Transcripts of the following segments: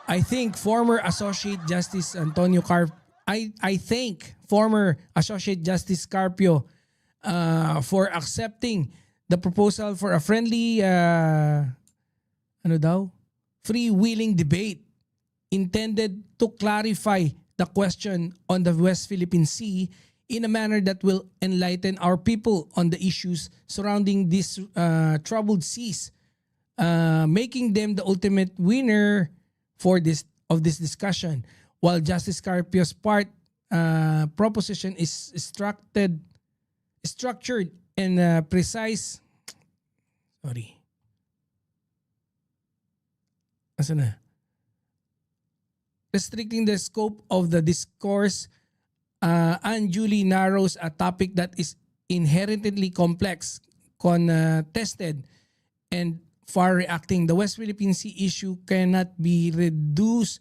I think former Associate Justice Antonio I thank former Associate Justice Carpio for accepting the proposal for a friendly freewheeling debate intended to clarify the question on the West Philippine Sea in a manner that will enlighten our people on the issues surrounding these troubled seas, making them the ultimate winner for this discussion. While Justice Carpio's proposition is structured and precise. Sorry. Asa na? Restricting the scope of the discourse unduly narrows a topic that is inherently complex, contested, and far-reacting. The West Philippine Sea issue cannot be reduced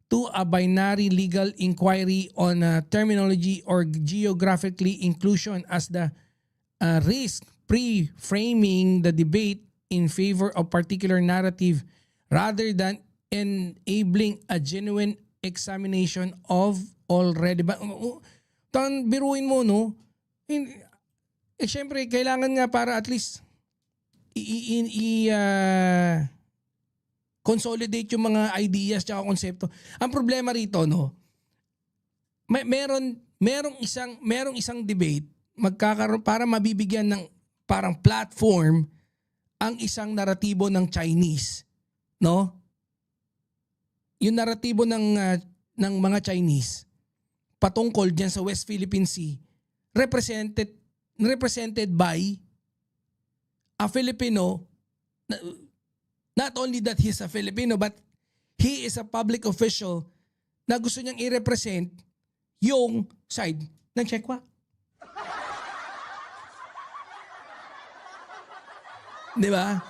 to a binary legal inquiry on terminology or geographically inclusion as the risk pre-framing the debate in favor of particular narrative rather than enabling a genuine examination of all relevant. Biruin mo, no? Siyempre, kailangan nga para at least consolidate yung mga ideas at konsepto. Ang problema rito, no? Merong isang debate magkakaroon para mabibigyan ng parang platform ang isang naratibo ng Chinese, no? Yung naratibo ng mga Chinese patungkol diyan sa West Philippine Sea represented by a Filipino. Not only that he's a Filipino, but he is a public official na gusto niyang i-represent yung side ng Chekwa. Di ba?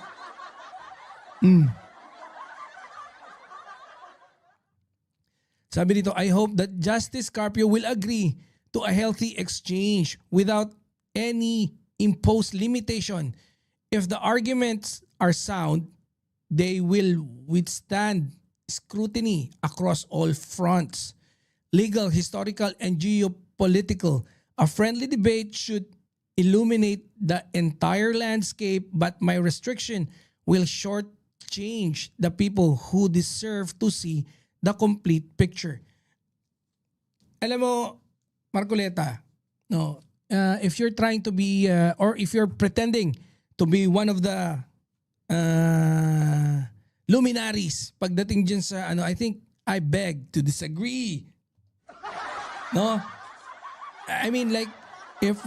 Sabi dito, I hope that Justice Carpio will agree to a healthy exchange without any imposed limitation. If the arguments are sound, they will withstand scrutiny across all fronts, legal, historical, and geopolitical. A friendly debate should illuminate the entire landscape, but my restriction will shortchange the people who deserve to see the complete picture. Alam mo, Marcoleta, no, if you're trying to be, or if you're pretending to be one of the luminaries pagdating dyan sa I think I beg to disagree. No? I mean, like, if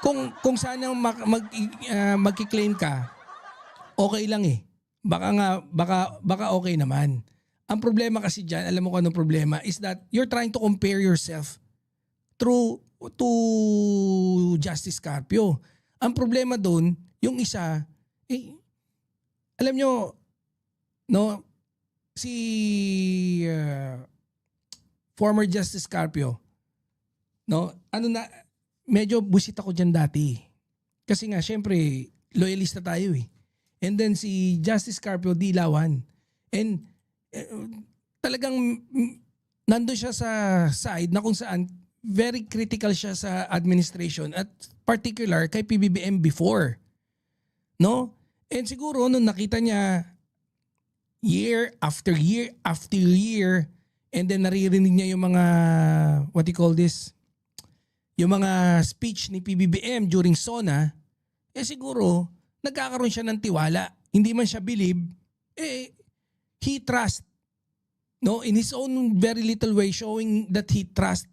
kung sana magki-claim ka, okay lang eh. Baka okay naman. Ang problema kasi dyan, alam mo kung anong problema, is that you're trying to compare yourself to Justice Carpio. Ang problema doon, yung isa, alam nyo, no, si former Justice Carpio, no, medyo busit ako dyan dati. Kasi nga, syempre, loyalista tayo eh. And then si Justice Carpio, dilawan. And talagang nandun siya sa side na kung saan very critical siya sa administration at particular kay PBBM before. No? And siguro nung nakita niya year after year after year and then naririnig niya yung mga what you call this, yung mga speech ni PBBM during SONA, siguro nagkakaroon siya ng tiwala. Hindi man siya believe, he trust, no, in his own very little way, showing that he trust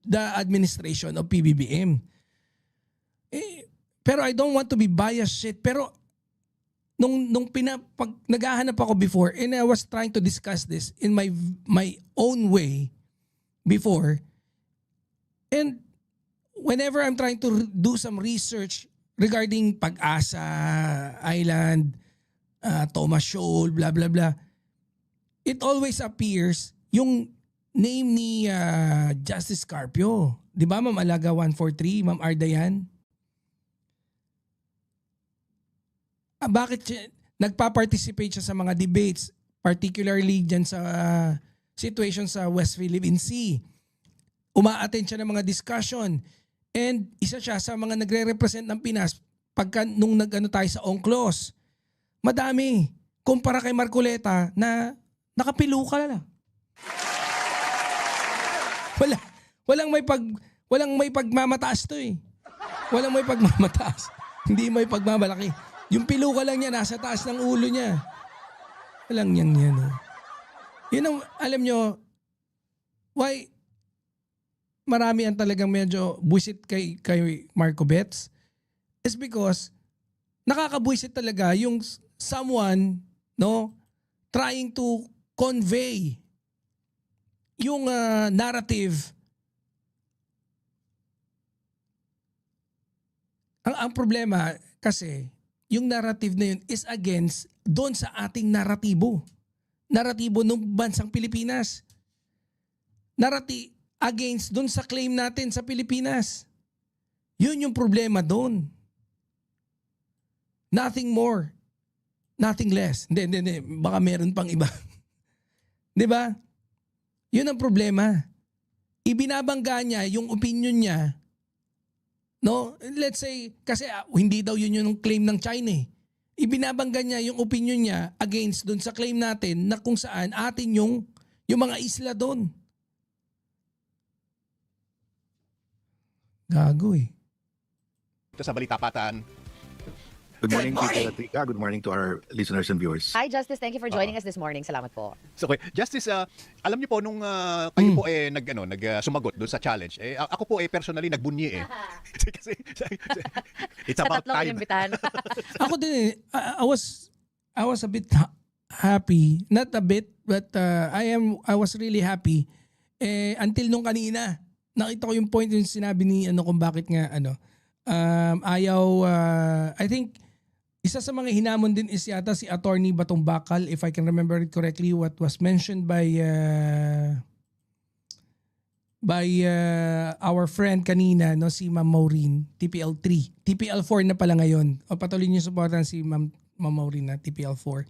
the administration of PBBM. Pero I don't want to be biased shit, pero pag naghahanap ako before and I was trying to discuss this in my own way before, and whenever I'm trying to do some research regarding Pag-asa Island, Thomas Shoal, blah blah blah, it always appears yung name ni Justice Carpio. Di ba, Ma'am Alaga 143, Ma'am Ardayan? Bakit nagpa-participate siya sa mga debates? particularly dyan sa situation sa West Philippine Sea. Uma-attend siya ng mga discussion. And isa siya sa mga nagre-represent ng Pinas pagka nung nag-ano tayo sa UNCLOS. Madami. Kumpara kay Marcoleta na nakapiluka lang. Walang may pagmamataas to eh. Walang may pagmamataas. Hindi may pagmamalaki. Yung piluka lang niya nasa taas ng ulo niya. Walang yan. Oh. Yun ang, alam nyo, why marami ang talagang medyo buwisit kay Marco Betts is because nakakabuwisit talaga yung someone, no, trying to convey yung narrative. Ang problema kasi yung narrative na yun is against doon sa ating naratibo. Naratibo ng bansang Pilipinas. Against doon sa claim natin sa Pilipinas. Yun yung problema doon. Nothing more. Nothing less. Hindi. Baka meron pang iba. 'Di ba? Yun ang problema. Ibinabangga niya yung opinion niya. No? Let's say, kasi hindi daw yun yung claim ng China eh. Ibinabangga niya yung opinion niya against doon sa claim natin na kung saan atin yung mga isla doon. Gago eh. Ito sa Balita Patan. Good morning, Tito Latrica. Good morning to our listeners and viewers. Hi, Justice. Thank you for joining us this morning. Salamat po. So, okay. Justice, alam niyo po nung kayo po sumagot doon sa challenge, ako po personally nagbunyi eh. Kasi it's Sa about tatlong time. inimbitahan. Ako din eh, I was a bit happy. Not a bit, but I was really happy. Until nung kanina, nakita ko yung point yung sinabi ni kung bakit nga I think isa sa mga hinamon din is yata si Attorney Batong Bakal, if I can remember it correctly, what was mentioned by our friend kanina, no, si Ma'am Maureen, TPL3. TPL4 na pala ngayon. O patuloy niyo supportan si Ma'am Maureen na TPL4.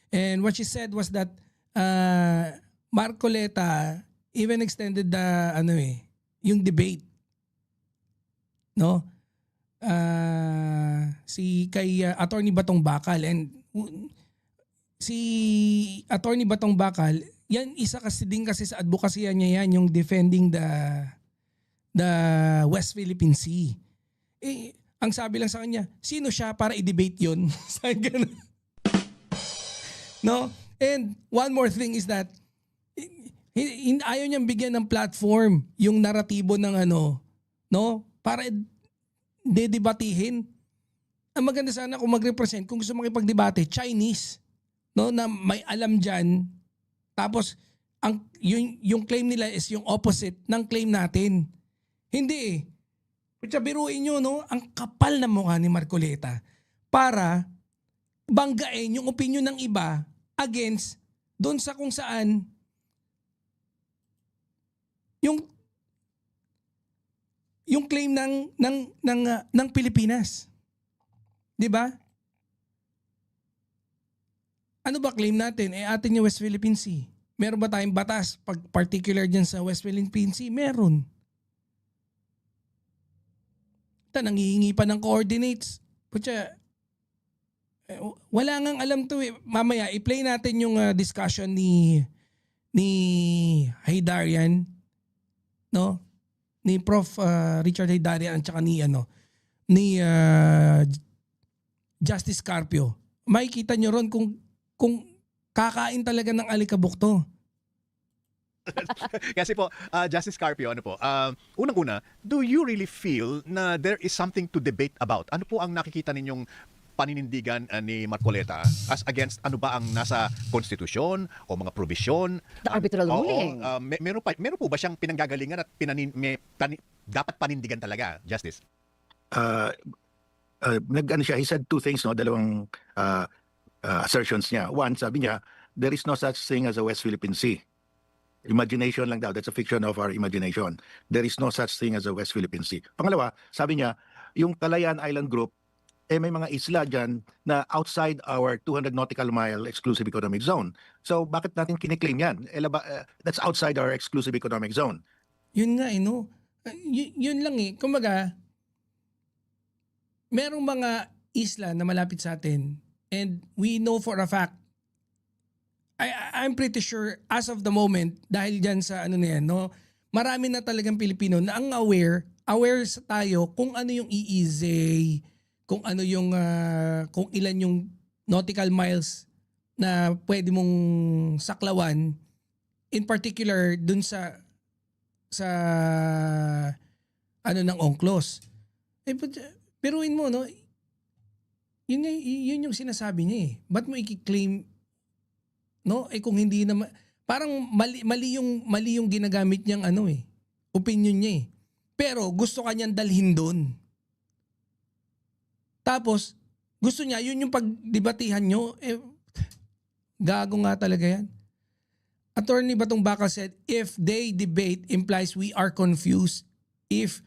And what she said was that Marcoleta even extended yung debate. No? Si kay Attorney Batong Bakal, and si Attorney Batong Bakal, yan isa kasi sa advocacy niya yan, yung defending the West Philippine Sea. Ang sabi lang sa kanya, sino siya para i-debate yun? Sabi ganun. No? And one more thing is that ayaw niyang bigyan ng platform yung naratibo ng no? Para dedebatihin. Ang maganda sana kung mag-represent, kung gusto makipagdebate, Chinese, no, na may alam diyan. Tapos yung claim nila is yung opposite ng claim natin. Hindi eh. Kaya biruin nyo, no, ang kapal na mukha ni Marcoleta para banggain yung opinion ng iba against doon sa kung saan yung claim ng Pilipinas. 'Di ba? Ano ba claim natin? Atin yung West Philippine Sea. Meron ba tayong batas pag particular diyan sa West Philippine Sea? Meron. Nangihingi pa ng coordinates. Putya, wala ngang alam to eh. Mamaya i-play natin yung discussion ni Haydarian, no? Ni Prof. Richard Haydarian at saka ni Justice Carpio. Makikita nyo ron kung kakain talaga ng alikabok to. Kasi po, Justice Carpio, unang-una, do you really feel na there is something to debate about? Ano po ang nakikita ninyong paninindigan ni Marcoleta as against ano ba ang nasa konstitusyon o mga provision? The arbitral ruling. Meron po ba siyang pinanggagalingan at dapat panindigan talaga, Justice? He said two things, no? Dalawang assertions niya. One, sabi niya, there is no such thing as a West Philippine Sea. Imagination lang daw. That's a fiction of our imagination. There is no such thing as a West Philippine Sea. Pangalawa, sabi niya, yung Kalayaan Island Group may mga isla dyan na outside our 200 nautical mile exclusive economic zone. So bakit natin kiniklaim yan? That's outside our exclusive economic zone. Yun nga no. Yun lang Kumbaga, merong mga isla na malapit sa atin and we know for a fact, I'm pretty sure as of the moment, dahil dyan sa ano na yan, no, marami na talagang Pilipino na ang aware tayo kung ano yung EEZ, kung ano yung, kung ilan yung nautical miles na pwede mong saklawan, in particular dun sa ano ng UNCLOS. Peruin mo, no, yun yung sinasabi niya Ba't mo i-claim, no? Kung hindi naman, parang mali yung ginagamit niyang opinion niya Pero gusto kanyang dalhin doon. Tapos, gusto niya, yun yung pagdebatihan nyo, gago nga talaga yan. Attorney Batong Baka said, if they debate implies we are confused. If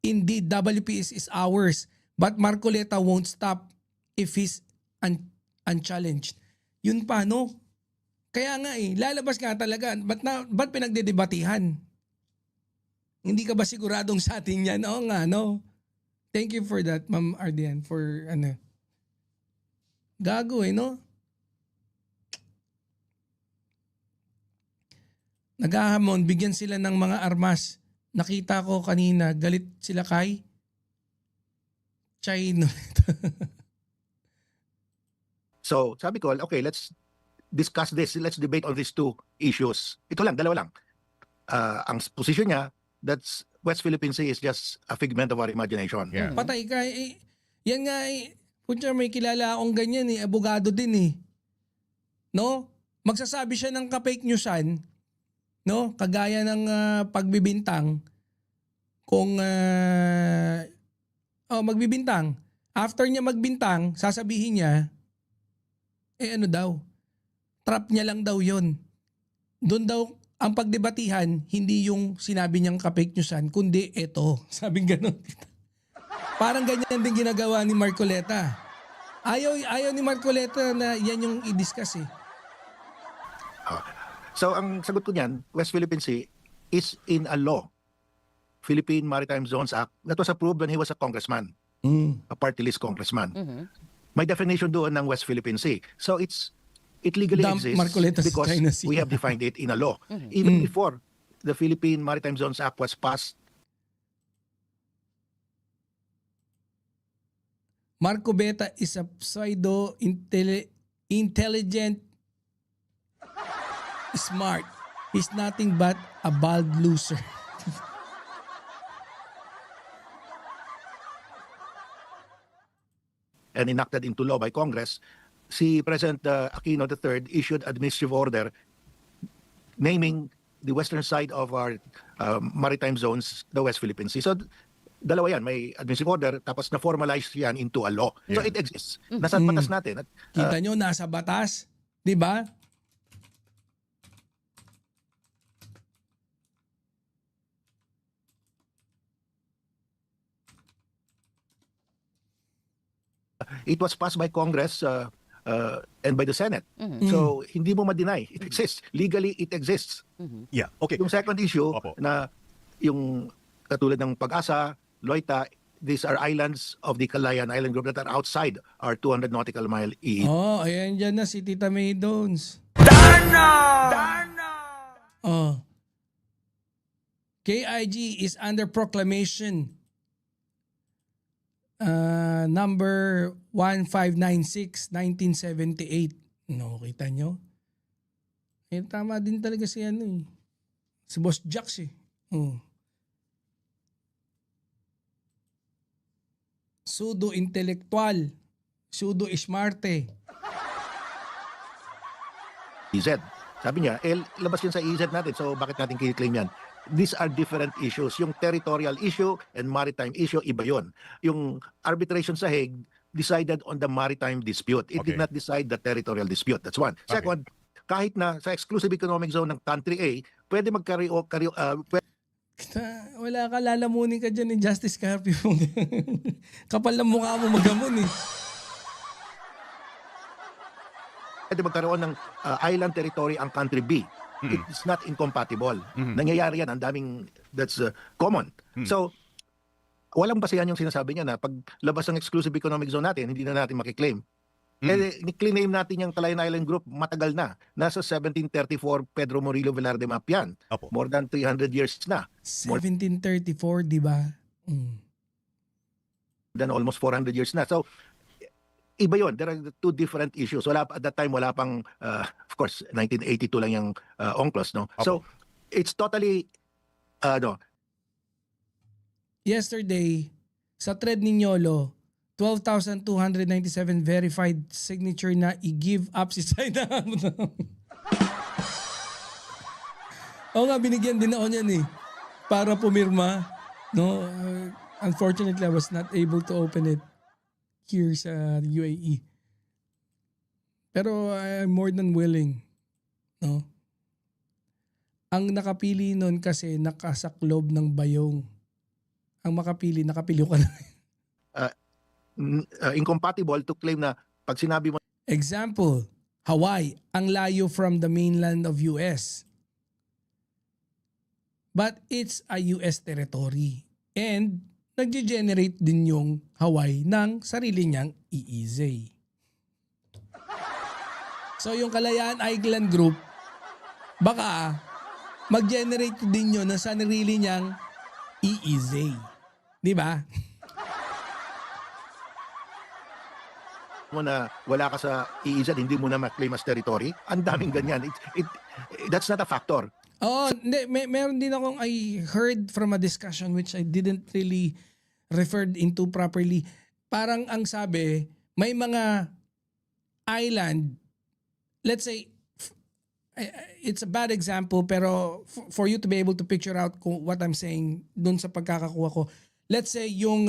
indeed WPS is ours, but Marcoleta won't stop if he's unchallenged. Yun pa, no? Kaya nga lalabas nga talaga. Ba't pinagdedebatihan? Hindi ka ba siguradong sa atin yan? Oo nga, no? Thank you for that, Ma'am Ardian, for Gago no? Naghahamon, bigyan sila ng mga armas. Nakita ko kanina, galit sila kay Chino. So sabi ko, okay, let's discuss this. Let's debate on these two issues. Ito lang, dalawa lang. Ang position niya, that's West Philippine Sea is just a figment of our imagination. Yeah. Patay ka. Yan nga Puncha, may kilala akong ganyan abogado din No? Magsasabi siya ng ka-fake newsan, no? Kagaya ng pagbibintang kung magbibintang. After niya magbintang, sasabihin niya ano daw? Trap niya lang daw 'yon. Doon daw ang pagdebatihan, hindi yung sinabi niyang ka-fake newsan, kundi ito. Sabing ganun. Parang ganyan din ginagawa ni Marcoleta. Ayaw ni Marcoleta na yan yung i-discuss So ang sagot ko niyan, West Philippine Sea is in a law. Philippine Maritime Zones Act that was approved when he was a congressman, a party list congressman. May definition doon ng West Philippine Sea. So it legally Dump exists Marcoleta sa because China Sea. we have defined it in a law. Even before the Philippine Maritime Zones Act was passed. Marco Beta is a pseudo-intelligent, smart. He's nothing but a bald loser. And enacted into law by Congress, si President Aquino III issued administrative order naming the western side of our maritime zones the West Philippine Sea. So dalawa yan, may administrative order tapos na-formalize yan into a law. So Yeah. it exists. Nasa batas natin. At, Kita nyo, nasa batas. Di ba? it was passed by Congress and by the Senate. So hindi mo ma-deny. It exists. Legally, it exists. Yeah. Okay. Yung second issue Opo. na yung katulad ng Pag-asa, Loita, these are islands of the Calayan Island Group that are outside our 200 nautical mile EEZ. Oh, ayan dyan na si Tita May Dons. Oh. KIG is under proclamation. Number 1596, 1978. No, kita nyo? Tama din talaga si si Boss Jax Oh. Pseudo-intellectual. Pseudo-ismarte. EZ. Sabi niya, labas yun sa EZ natin. So bakit natin kiklaim yan? These are different issues. Yung territorial issue and maritime issue, iba yun. Yung arbitration sa Hague decided on the maritime dispute. It Okay. did not decide the territorial dispute. That's one. Okay. Second, kahit na sa exclusive economic zone ng country A, pwede Wala ka, lalamunin ka dyan ni Justice Carpio. Kapal ng mukha mo magamon eh. Pwede magkaroon ng island territory ang country B. It's not incompatible. Nangyayari yan, ang daming, that's common. So, walang basehan yung sinasabi niya na pag labas ng exclusive economic zone natin, hindi na natin makiklaim. Ni-claim natin yung Calayan Island Group matagal na. Nasa 1734 Pedro Murillo Velarde map yan. Opo. More than 300 years na. 1734, di ba? Then almost 400 years na. So, iba yun. There are two different issues. At that time, wala pang, of course, 1982 lang yung UNCLOS, no? Opo. So, it's totally, Yesterday, sa thread ni Nyolo, 12,297 verified signature na i-give up si Saida. Oo nga, binigyan din ako niyan eh. Para pumirma. No, unfortunately, I was not able to open it here sa UAE. Pero I'm more than willing. No? Ang nakapili nun kasi nakasaklob ng bayong. Ang nakapili ko na. incompatible to claim na pag sinabi mo Example, Hawaii, ang layo from the mainland of US. But it's a US territory. And nag-generate din yung Hawaii ng sarili niyang EEZ. So yung Kalayaan Island Group, baka mag-generate din yun ng sarili niyang EEZ. Di ba? mo na wala ka sa EEZ, hindi mo na ma-claim as territory, ang daming ganyan. That's not a factor. Oo, meron din akong I heard from a discussion which I didn't really referred into properly. Parang ang sabi, may mga island, let's say, it's a bad example pero for you to be able to picture out what I'm saying dun sa pagkakakuha ko. Let's say yung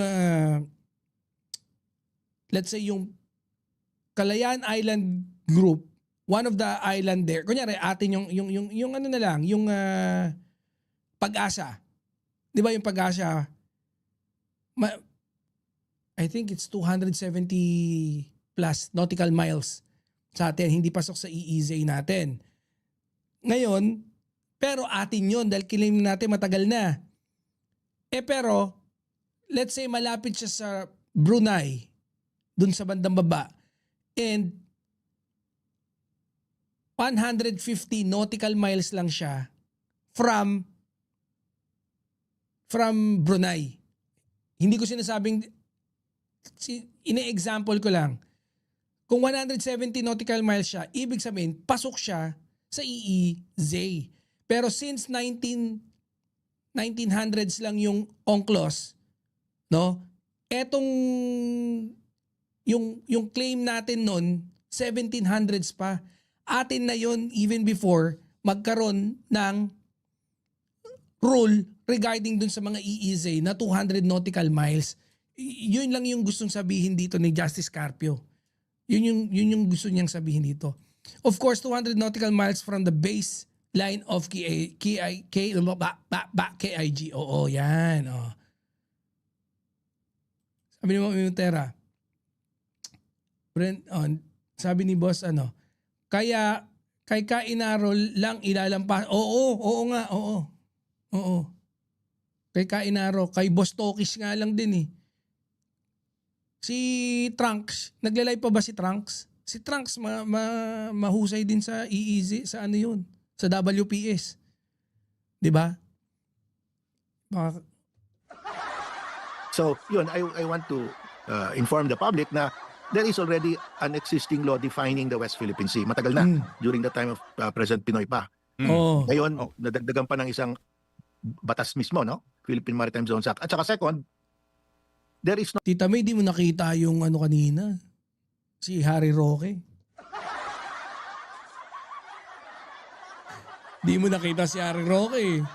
Kalayaan Island Group, one of the island there, kunyari atin yung ano na lang, yung Pag-asa. 'Di ba yung Pag-asa? I think it's 270 plus nautical miles sa atin, hindi pasok sa EEZ natin. Ngayon, pero atin yun dahil claim natin matagal na. Pero, let's say malapit siya sa Brunei, dun sa bandang baba, and 150 nautical miles lang siya from Brunei. Hindi ko sinasabing, ine-example ko lang. Kung 170 nautical miles siya, ibig sabihin, pasok siya sa EEZ. Pero since 1900s lang yung UNCLOS, no? Etong yung claim natin noon, 1700s pa. Atin na yon even before magkaroon ng rule regarding dun sa mga EEZ na 200 nautical miles. Yun lang yung gustong sabihin dito ni Justice Carpio. Yun yung gusto niyang sabihin dito. Of course, 200 nautical miles from the baseline of KIG. Oo, yan. Oh. Sabi ni Ma'am Tera, sabi ni boss kaya kay Kainarol lang ilalampas. Oo nga. Kay Kainaro, kay Boss Tokis nga lang din eh. Si Trunks, naglalive pa ba si Trunks? Si Trunks mahusay din sa EEZ, sa ano yun, sa WPS. 'Di ba? So, yun, I want to inform the public na there is already an existing law defining the West Philippine Sea. Matagal na, during the time of President Pinoy pa. Oo. Ngayon, nadagdagan pa ng isang batas mismo, no? Philippine Maritime Zones Act. At saka second, there is no Tita May, di mo nakita yung kanina? Si Harry Roque. Di mo nakita si Harry Roque.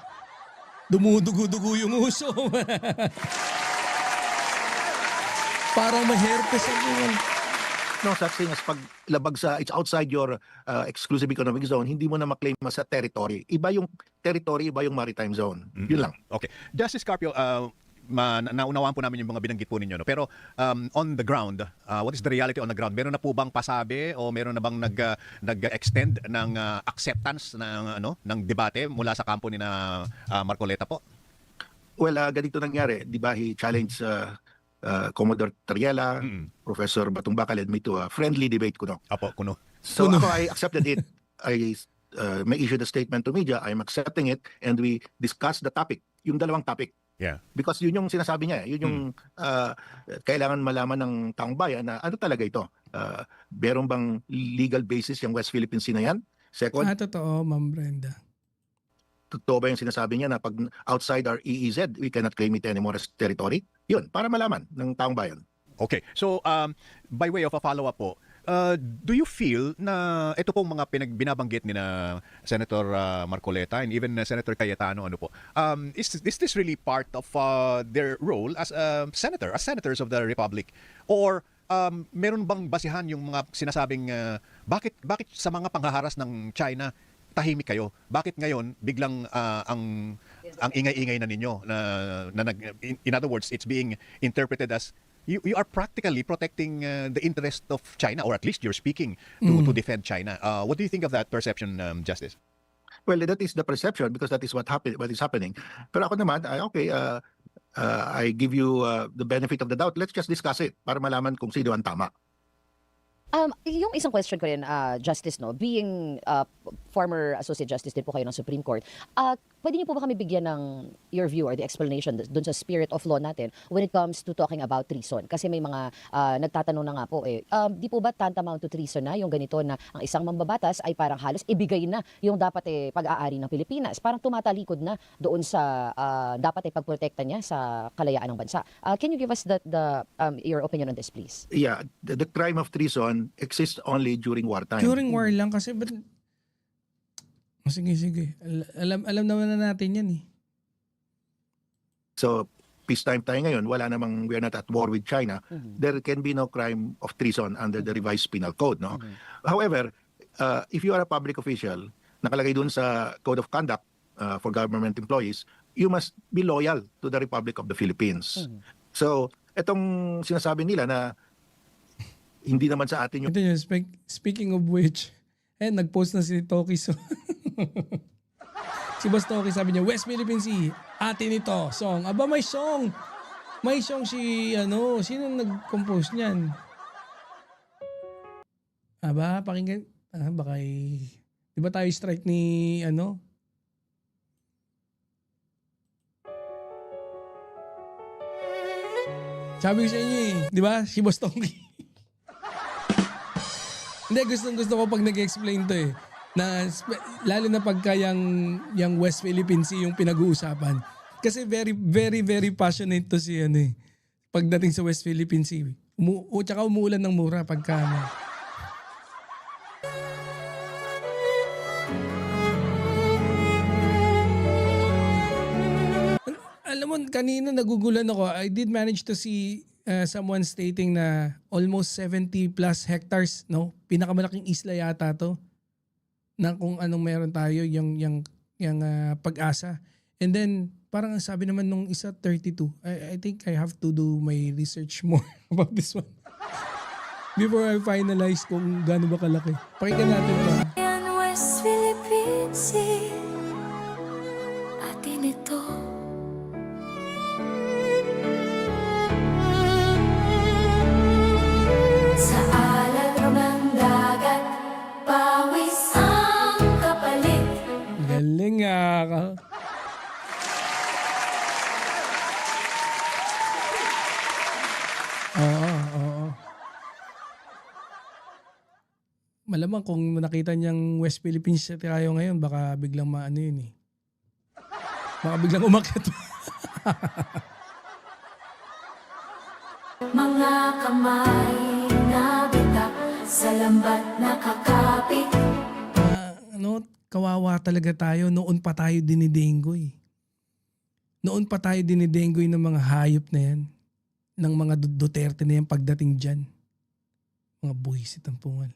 Dumudugo-dugo yung uso. Parang may herpes ako. no such thing as paglabag sa it's outside your exclusive economic zone, hindi mo na maklaim sa territory. Iba yung territory, iba yung maritime zone. Yun lang. Okay. Justice Carpio, naunawaan po namin yung mga binanggit po ninyo. No? Pero on the ground, what is the reality on the ground? Meron na po bang pasabi o meron na bang nag-extend ng acceptance ng debate mula sa kampo ni na Marcoleta po? Well, ganito nangyari. Di ba, he challenged Commodore Tariela, Professor Batungbaka led me to a friendly debate kuno. Apo, kuno. So ako, I accepted it. I may issued a statement to media. I'm accepting it and we discussed the topic. Yung dalawang topic. Yeah. Because yun yung sinasabi niya. Yun yung kailangan malaman ng taong bayan na ano talaga ito. Meron bang legal basis yung West Philippine Sea na yan? Second, Totoo, Ma'am Brenda. totoo ba yung sinasabi niya na pag outside our EEZ, we cannot claim it anymore as territory? Yun, para malaman ng taong bayan. Okay. So, by way of a follow-up po, do you feel na ito pong mga binabanggit ni na Senator Marcoleta and even Senator Cayetano, is this really part of their role as senator, as senators of the Republic? Or meron bang basihan yung mga sinasabing bakit sa mga panghaharas ng China tahimik kayo? Bakit ngayon biglang ang ingay-ingay na ninyo in other words, it's being interpreted as you are practically protecting the interest of China, or at least you're speaking to defend China. What do you think of that perception, Justice? Well, that is the perception because that is what is happening. Pero ako naman, I give you the benefit of the doubt. Let's just discuss it para malaman kung sino ang tama. Yung isang question ko rin, Justice, no, being former Associate Justice din po kayo ng Supreme Court, pwede niyo po ba kami bigyan ng your view or the explanation dun sa spirit of law natin when it comes to talking about treason? Kasi may mga nagtatanong na nga po, di po ba tantamount to treason na yung ganito na ang isang mambabatas ay parang halos ibigay na yung dapat pag-aari ng Pilipinas? Parang tumatalikod na doon sa dapat pagprotekta niya sa kalayaan ng bansa. Can you give us your opinion on this, please? Yeah, the crime of treason exists only during wartime. During war lang kasi sige. Alam naman na natin yan eh. So, peacetime tayo ngayon, we're not at war with China. There can be no crime of treason under the revised penal code, no? However, if you are a public official, nakalagay dun sa Code of Conduct for government employees, you must be loyal to the Republic of the Philippines. So, etong sinasabi nila na hindi naman sa atin yung Ito yun, speaking of which, nag-post na si Toki. So, si Boss Toki sabi niya, West Philippine Sea, atin ito, song. Aba, may song. May song sino nag-compose niyan? Aba, pakinggan. Baka di ba tayo strike ni Sabi ko sa inyo di ba? Si Boss Toki. Hindi, gusto ko pag nag-explain to na lalo na pagka yung West Philippine Sea yung pinag-uusapan. Kasi very, very, very passionate to si pagdating sa West Philippine Sea. Tsaka umuulan ng mura pagka Alam mo, kanina nagugulan ako. I did manage to see someone stating na almost 70 plus hectares, no? Pinakamalaking isla yata to na kung anong meron tayo yung Pag-asa. And then parang ang sabi naman nung isa 32. I think I have to do my research more about this one before I finalize kung gaano ba kalaki. Pakinggan natin to. West Philippine Sea, atin ito. Sa alagro ng dagat, pawis ang kapalit. Galing ka. Oo. Malamang kung nakita niyang West Philippines Sea tayo ngayon, baka biglang yun eh. Baka biglang umakyat. Mga kamay na bitak, sa lambat nakakapit. Kawawa talaga tayo. Noon pa tayo dinidenggoy. Noon pa tayo dinidenggoy ng mga hayop na yan. Ng mga Duterte na yan pagdating dyan. Mga buhisit ang pungal.